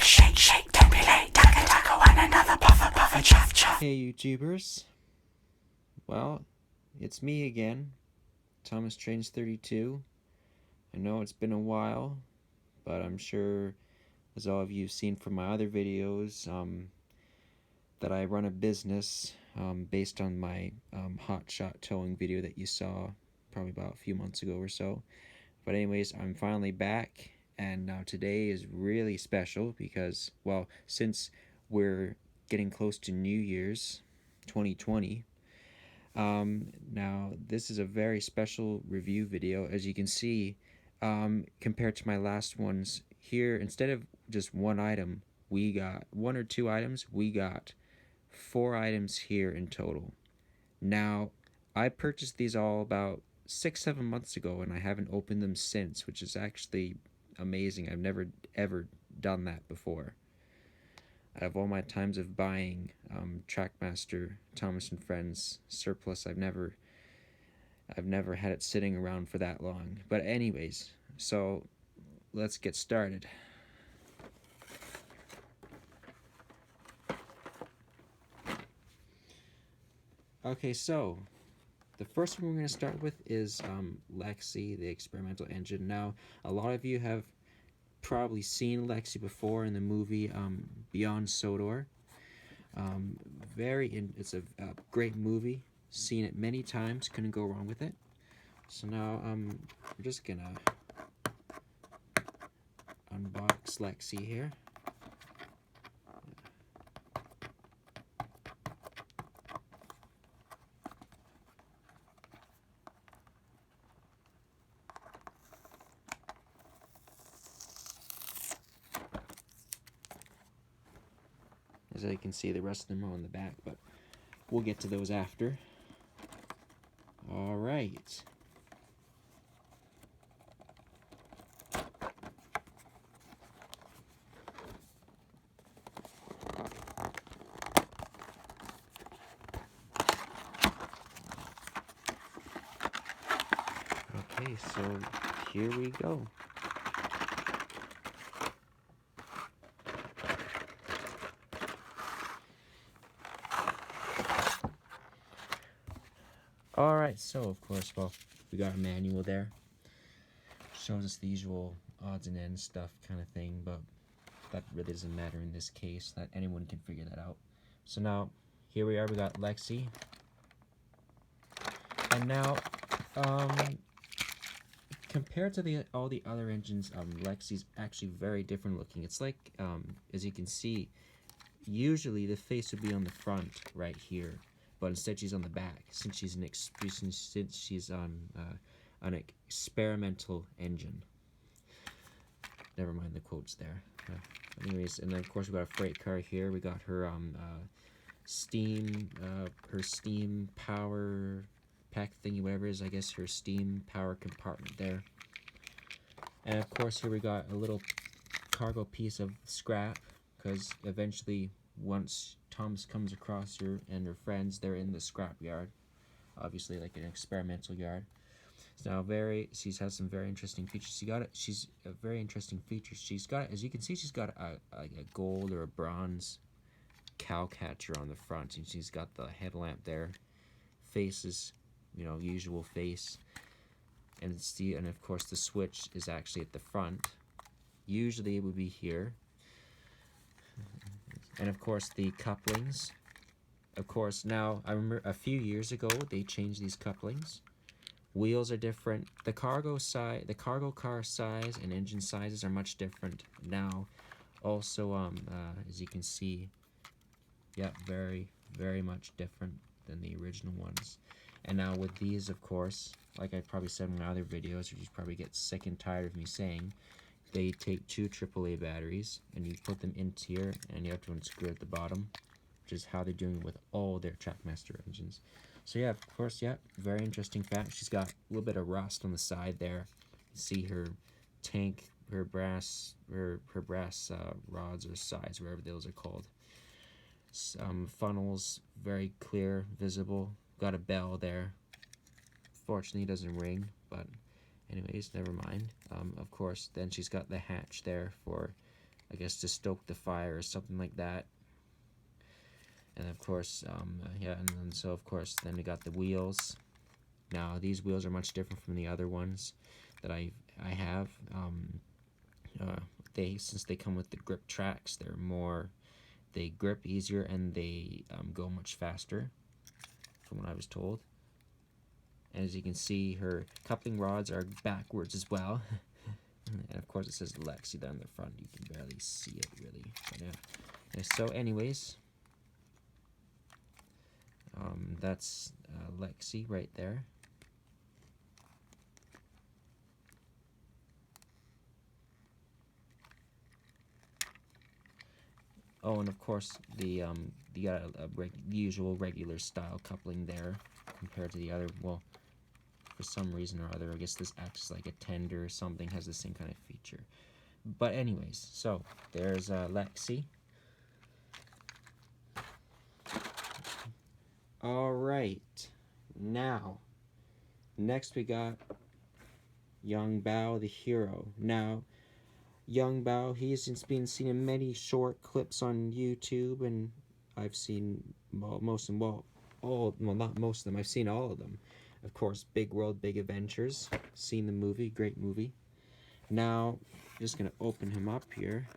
shake, shake, don't be late. Taka, taka, one another, puffer, puffer, chuff, chuff. Hey YouTubers, well, it's me again, Thomas Trains 32. I know it's been a while, but I'm sure, as all of you have seen from my other videos, that I run a business based on my hotshot towing video that you saw probably about a few months ago or so. But anyways, I'm finally back, and now today is really special because, well, since we're getting close to New Year's 2020, now this is a very special review video. As you can see, compared to my last ones, here instead of just one item, we got one or two items, we got 4 items here in total. Now, I purchased these all about 6-7 months ago, and I haven't opened them since, which is actually amazing. I've never ever done that before. Out of all my times of buying TrackMaster, Thomas and Friends surplus, I've never had it sitting around for that long. But anyways, so let's get started. Okay, so the first one we're going to start with is Lexi, the experimental engine. Now, a lot of you have probably seen Lexi before in the movie Beyond Sodor. It's a great movie. Seen it many times. Couldn't go wrong with it. So now we're just gonna unbox Lexi here. As you can see, the rest of them are on the back, but we'll get to those after. All right. Okay, so here we go. Alright, so of course, well, we got a manual there. Shows us the usual odds and ends stuff kind of thing, but that really doesn't matter in this case. That anyone can figure that out. So now, here we are, we got Lexi. And now, compared to all the other engines, Lexi's actually very different looking. It's like, as you can see, usually the face would be on the front right here, but instead she's on the back, since she's an experimental engine. Never mind the quotes there. Anyways, and then of course we got a freight car here. We got her steam power pack thingy, whatever it is. I guess her steam power compartment there. And of course here we got a little cargo piece of scrap, because eventually, once Thomas comes across her and her friends, they're in the scrap yard, obviously like an experimental yard. So now she has some very interesting features. She's a very interesting feature. She's got, as you can see, she's got a gold or a bronze cow catcher on the front, and she's got the headlamp there. Faces, usual face, and of course the switch is actually at the front. Usually it would be here. And of course the couplings. Of course, now I remember a few years ago they changed these couplings. Wheels are different. The cargo car size and engine sizes are much different now. Also, as you can see, yeah, very, very much different than the original ones. And now with these, of course, like I probably said in my other videos, which you probably get sick and tired of me saying, they take 2 AAA batteries, and you put them into here, and you have to unscrew at the bottom, which is how they're doing with all their TrackMaster engines. So yeah, of course, yeah, very interesting fact. She's got a little bit of rust on the side there. You see her tank, her brass rods or sides, whatever those are called. Funnels, very clear, visible. Got a bell there. Fortunately, it doesn't ring, but anyways, never mind. Of course, then she's got the hatch there for I guess to stoke the fire or something like that. And of course, yeah, and then so of course, then we got the wheels. Now these wheels are much different from the other ones that I have. Since they come with the grip tracks, they grip easier and they go much faster, from what I was told. And as you can see, her coupling rods are backwards as well. And of course it says Lexi down the front. You can barely see it really. But yeah. So anyways, that's Lexi right there. Oh, and of course you got the usual regular style coupling there compared to the other. Well, for some reason or other, I guess this acts like a tender or something, has the same kind of feature. But anyways, so there's Lexi. All right, now next we got Yong Bao, the hero. Now, Yong Bao, he's been seen in many short clips on YouTube, and I've seen not most of them. I've seen all of them. Of course, Big World, Big Adventures. Seen the movie, great movie. Now, I'm just gonna open him up here.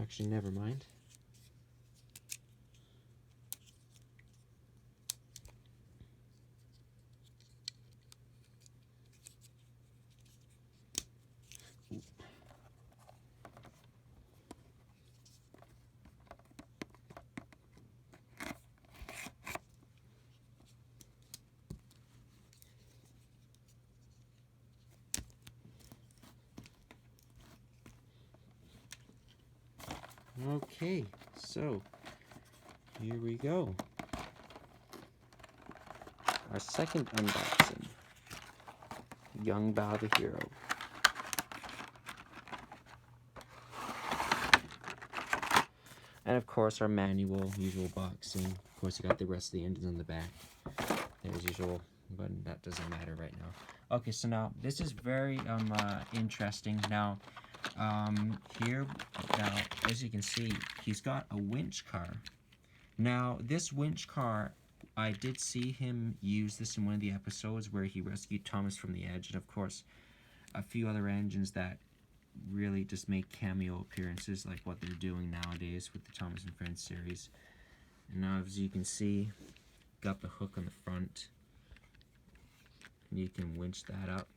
Actually, never mind. Okay, so here we go. Our second unboxing. Yong Bao the hero. And of course our manual, usual boxing. Of course you got the rest of the engines on the back. As usual, but that doesn't matter right now. Okay, so now this is very interesting. Now here, as you can see, he's got a winch car. Now this winch car, I did see him use this in one of the episodes where he rescued Thomas from the edge, and of course a few other engines that really just make cameo appearances like what they're doing nowadays with the Thomas and Friends series. And now as you can see, got the hook on the front. You can winch that up.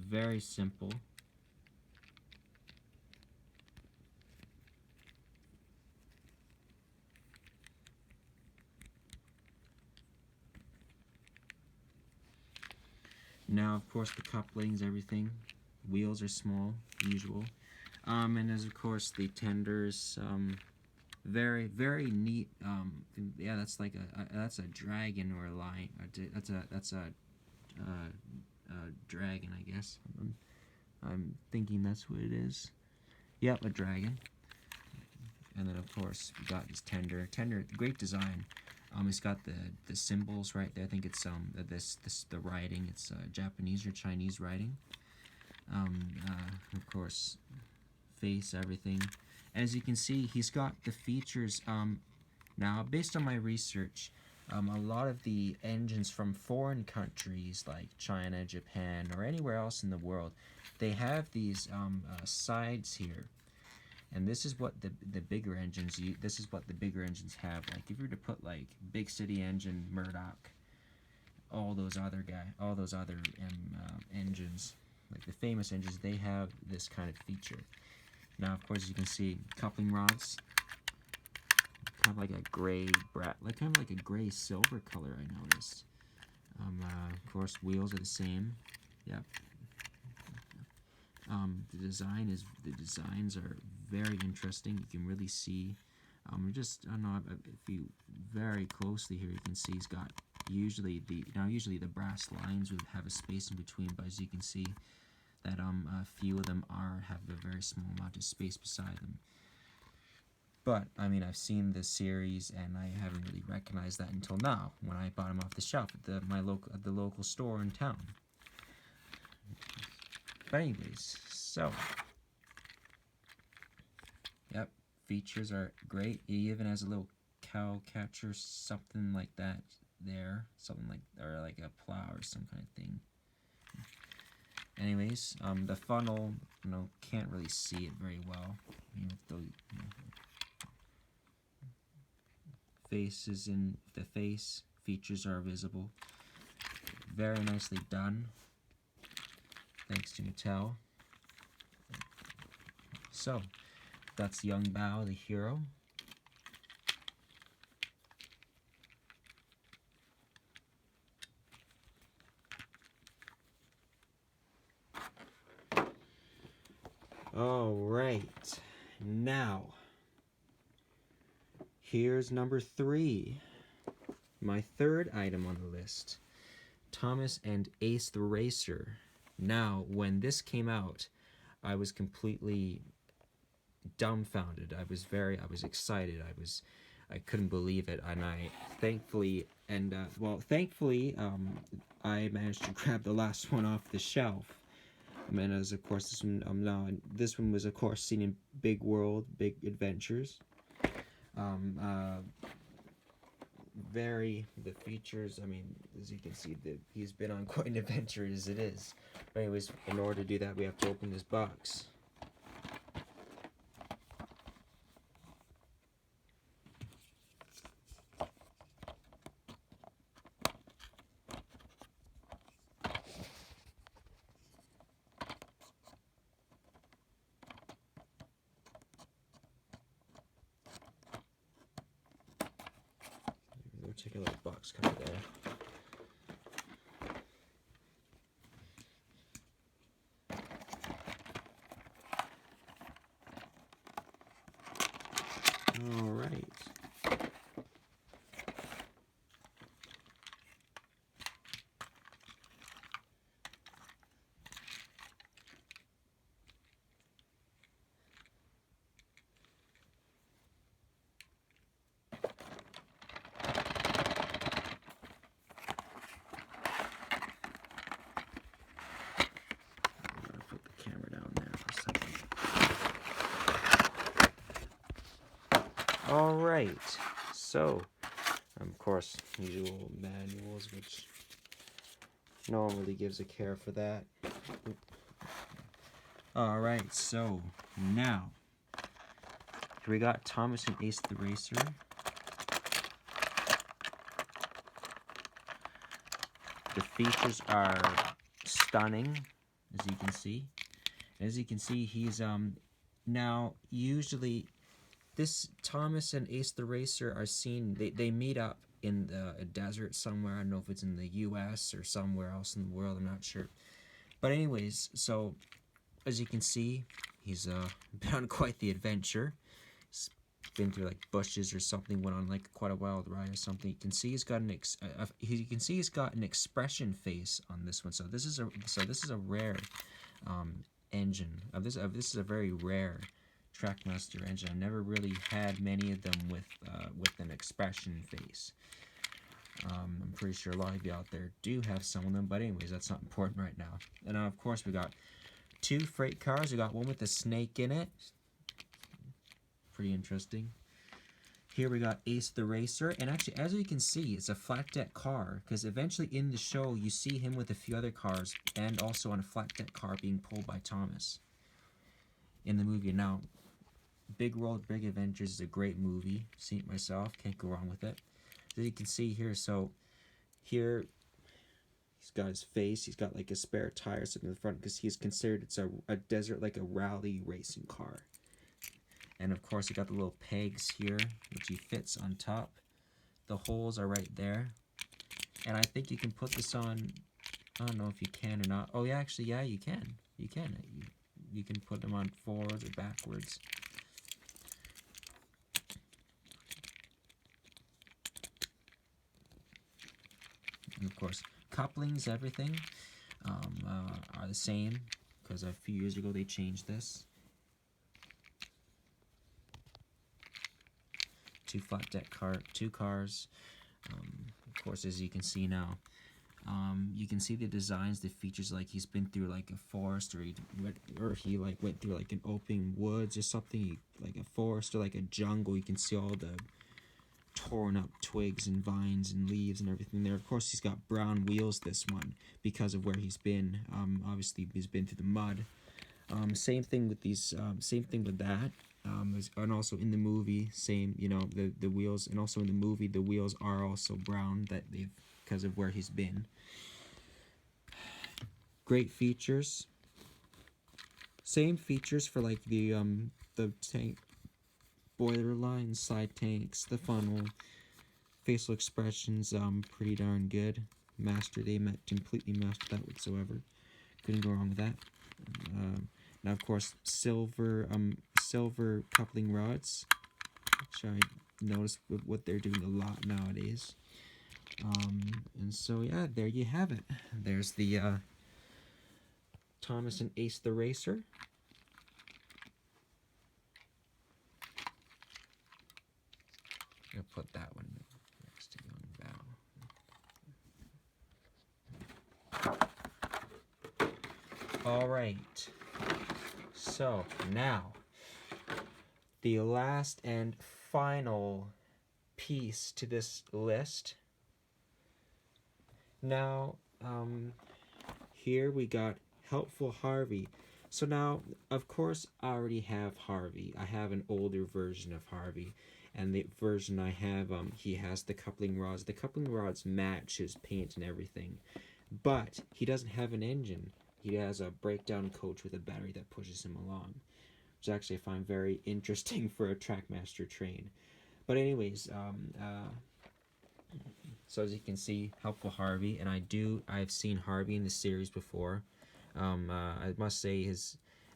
Very simple. Now, of course, the couplings, everything. Wheels are small, usual. And as of course the tenders, very very neat. Yeah, that's like that's a dragon or a lion. That's a dragon, I guess. I'm thinking that's what it is. Yep, a dragon. And then of course we got this tender, great design. It's got the symbols right there. I think it's the writing. It's Japanese or Chinese writing. Of course, face, everything. As you can see, he's got the features. Now, based on my research, a lot of the engines from foreign countries like China, Japan, or anywhere else in the world, they have these sides here. And this is what the bigger engines this is what the bigger engines have. Like if you were to put like Big City Engine, Murdoch, all those other engines, like the famous engines, they have this kind of feature. Now, of course, you can see coupling rods, kind of like a gray kind of like a gray silver color. I noticed. Of course, wheels are the same. Yep. The designs are very interesting. You can really see I don't know if you very closely here, you can see he's got usually the brass lines would have a space in between, but as you can see that a few of them have a very small amount of space beside them. But I mean, I've seen this series and I haven't really recognized that until now when I bought them off the shelf at the local store in town. But anyways, so yep, features are great. He even has a little cow catcher, something like that there, or like a plow or some kind of thing. Anyways, the funnel, can't really see it very well. Faces in the face features are visible. Very nicely done, thanks to Mattel. So that's Yong Bao, the hero. All right, now here's number 3, my third item on the list, Thomas and Ace the Racer. Now, when this came out, I was completely dumbfounded. I was excited. I couldn't believe it, and thankfully, I managed to grab the last one off the shelf. And as of course this one was of course seen in Big World, Big Adventures. The features, I mean, as you can see, he's been on quite an adventure as it is. But anyways, in order to do that, we have to open this box. Take a little box cover there. All right. Alright, so, of course, usual manuals, which no one really gives a care for that. Alright, so, now, here we got Thomas and Ace the Racer. The features are stunning, as you can see. As you can see, he's, now, usually, this Thomas and Ace the Racer are seen, they meet up in a desert somewhere. I don't know if it's in the US or somewhere else in the world, I'm not sure. But anyways, so as you can see, he's been on quite the adventure. He's been through like bushes or something, went on like quite a wild ride or something. You can see he's got an expression face on this one. So this is a rare engine. This is a very rare TrackMaster engine. I've never really had many of them with an expression face. I'm pretty sure a lot of you out there do have some of them, but anyways, that's not important right now. And now, of course, we got 2 freight cars. We got one with a snake in it. Pretty interesting. Here we got Ace the Racer, and actually, as you can see, it's a flat deck car, because eventually in the show, you see him with a few other cars, and also on a flat deck car being pulled by Thomas in the movie. Now, Big World, Big Adventures is a great movie. Seen it myself, can't go wrong with it. As you can see here, so here he's got his face. He's got like a spare tire sitting in the front because he's considered it's a desert, like a rally racing car. And of course, you got the little pegs here, which he fits on top. The holes are right there. And I think you can put this on. I don't know if you can or not. Oh yeah, actually, yeah, you can. You can. You can put them on forwards or backwards. And of course, couplings, everything are the same, because a few years ago they changed this. 2 flat deck two cars. Of course, as you can see now, you can see the designs, the features, like he's been through like a forest, or he like went through like an open woods or something, like a forest or like a jungle. You can see all the torn up twigs and vines and leaves and everything there. Of course, he's got brown wheels, this one, because of where he's been. Obviously he's been through the mud. Same thing with these, same thing with that. And also in the movie, same, you know, the wheels, and also in the movie the wheels are also brown, that they've, because of where he's been. Great features. Same features for like the tank, boiler lines, side tanks, the funnel, facial expressions, pretty darn good. They completely mastered that whatsoever. Couldn't go wrong with that. Now of course, silver coupling rods, which I noticed what they're doing a lot nowadays. And so yeah, there you have it. There's the Thomas and Ace the Racer. I'll put that one next to Yong Bao. All right. So now, the last and final piece to this list. Now, here we got Helpful Harvey. So now, of course, I already have Harvey. I have an older version of Harvey. And the version I have, he has the coupling rods. The coupling rods match his paint and everything. But he doesn't have an engine. He has a breakdown coach with a battery that pushes him along, which actually I find very interesting for a TrackMaster train. But anyways, so as you can see, Helpful Harvey, and I've seen Harvey in the series before. I must say,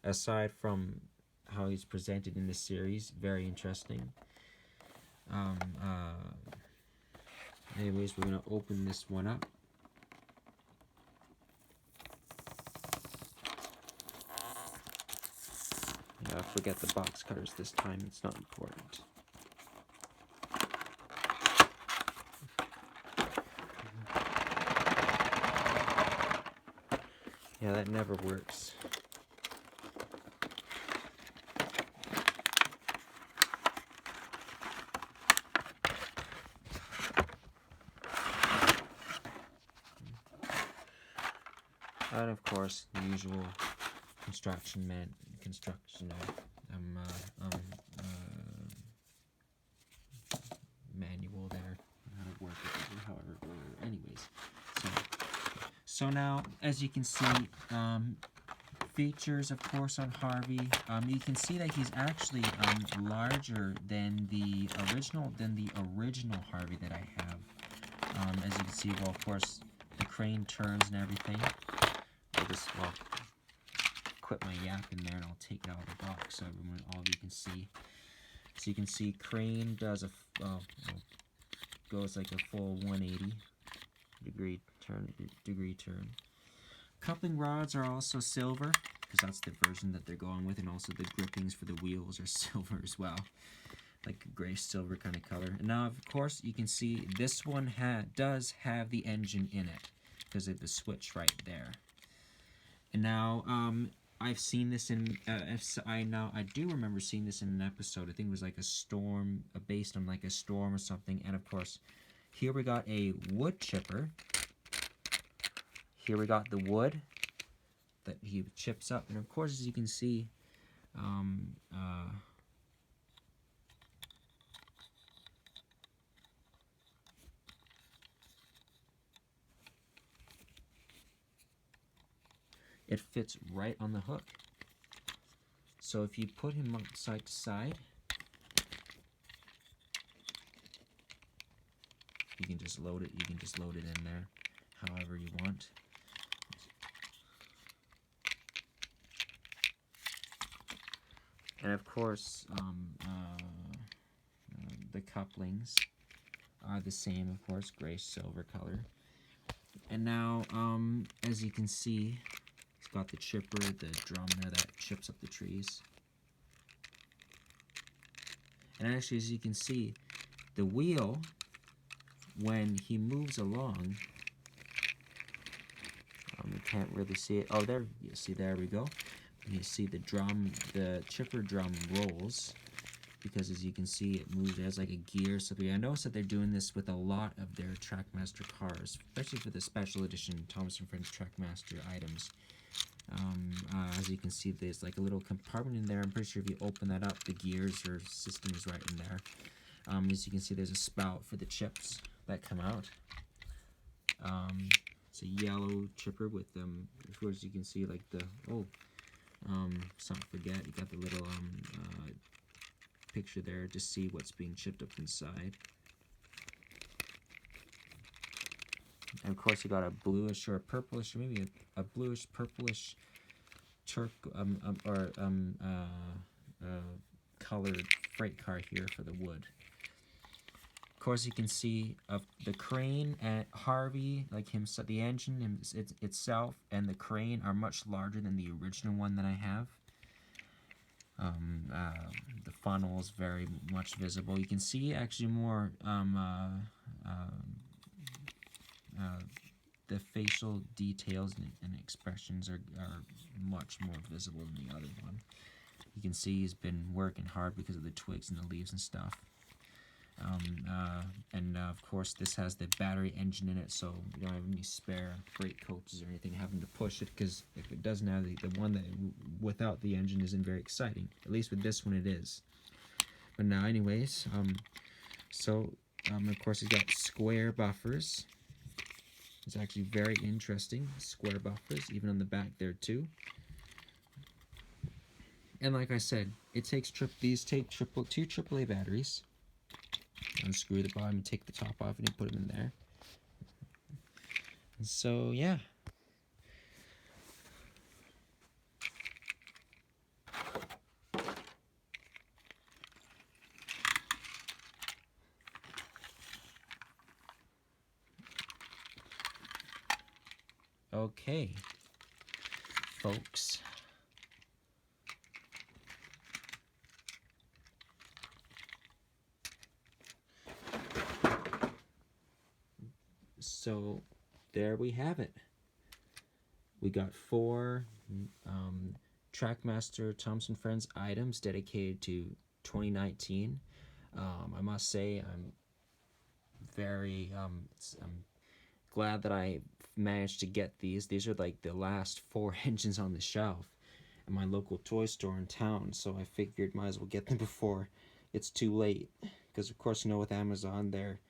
aside from how he's presented in the series, very interesting. Anyways, we're gonna open this one up. Yeah, forget the box cutters this time. It's not important. Yeah, that never works. And of course, the usual construction manual there, how to work it, or however. Anyways, so now, as you can see, features, of course, on Harvey. You can see that he's actually larger than the original Harvey that I have. As you can see, well, of course, the crane turns and everything. I'll just quit my yap in there, and I'll take it out of the box so everyone, all of you can see. So you can see crane does goes like a full 180 degree turn. Coupling rods are also silver, because that's the version that they're going with, and also the grippings for the wheels are silver as well, like a gray silver kind of color. And now, of course, you can see this one does have the engine in it, because of the switch right there. And now, I've seen this in, I do remember seeing this in an episode. I think it was like a storm, based on like a storm or something. And of course, here we got a wood chipper. Here we got the wood that he chips up. And of course, as you can see, it fits right on the hook. So if you put him up side to side, you can just load it. You can just load it in there, however you want. And of course, the couplings are the same, of course, gray silver color. And now, as you can see, it's got the chipper, the drum there that chips up the trees. And actually, as you can see, the wheel, when he moves along, you can't really see it. Oh, there, you see, there we go. You see the drum, the chipper drum rolls, because as you can see, it moves as like a gear. So I noticed that they're doing this with a lot of their TrackMaster cars, especially for the special edition Thomas & Friends TrackMaster items. As you can see, there's like a little compartment in there. I'm pretty sure if you open that up, the gears or system is right in there. As you can see, there's a spout for the chips that come out. It's a yellow chipper with as you can see, like the something to forget. You got the little picture there to see what's being chipped up inside. And of course, you got a bluish or a purplish, or maybe a bluish purplish colored freight car here for the wood. Of course, you can see the crane and Harvey, like himself, the engine itself and the crane are much larger than the original one that I have. The funnel is very much visible. You can see actually more the facial details and expressions are much more visible than the other one. You can see he's been working hard because of the twigs and the leaves and stuff. Of course, this has the battery engine in it, so you don't have any spare freight coaches or anything having to push it, because if it doesn't have the one that without the engine isn't very exciting. At least with this one it is. But now anyways, of course, it's got square buffers. It's actually very interesting, square buffers, even on the back there too. And like I said, it takes these take two AAA batteries. Unscrew the bottom and take the top off, and you put them in there. And so yeah. Okay, folks. So there we have it. We got 4 TrackMaster Thomas & Friends items dedicated to 2019. I must say I'm very I'm glad that I managed to get these. These are like the last 4 engines on the shelf at my local toy store in town, so I figured might as well get them before it's too late, because of course, you know, with Amazon they're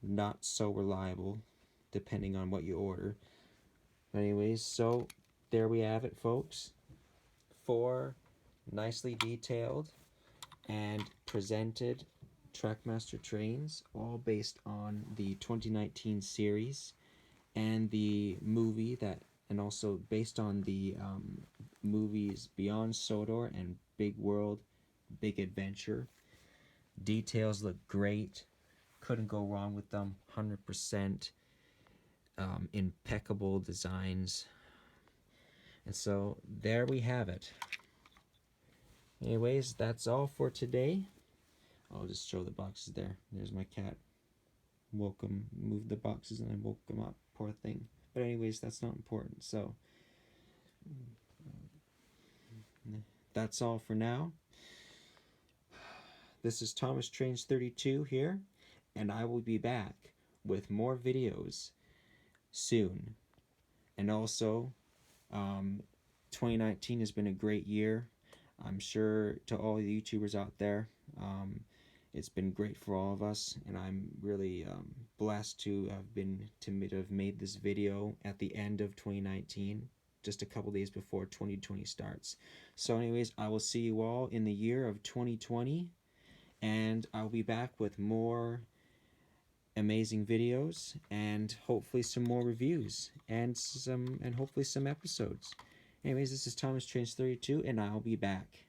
not so reliable depending on what you order. But anyways, so there we have it, folks. 4 nicely detailed and presented TrackMaster trains, all based on the 2019 series and the movie and also based on the movies Beyond Sodor and Big World, Big Adventure. Details look great. Couldn't go wrong with them. 100% impeccable designs. And so there we have it. Anyways, that's all for today. I'll just show the boxes there. There's my cat. Woke him, moved the boxes, and I woke him up. Poor thing. But anyways, that's not important. So that's all for now. This is Thomas Trains 32 here, and I will be back with more videos soon. And also, 2019 has been a great year. I'm sure to all the YouTubers out there, it's been great for all of us, and I'm really blessed to have made this video at the end of 2019, just a couple days before 2020 starts. So anyways, I will see you all in the year of 2020, and I'll be back with more amazing videos and hopefully some more reviews and hopefully some episodes. Anyways, this is Thomas Trains 32, and I'll be back.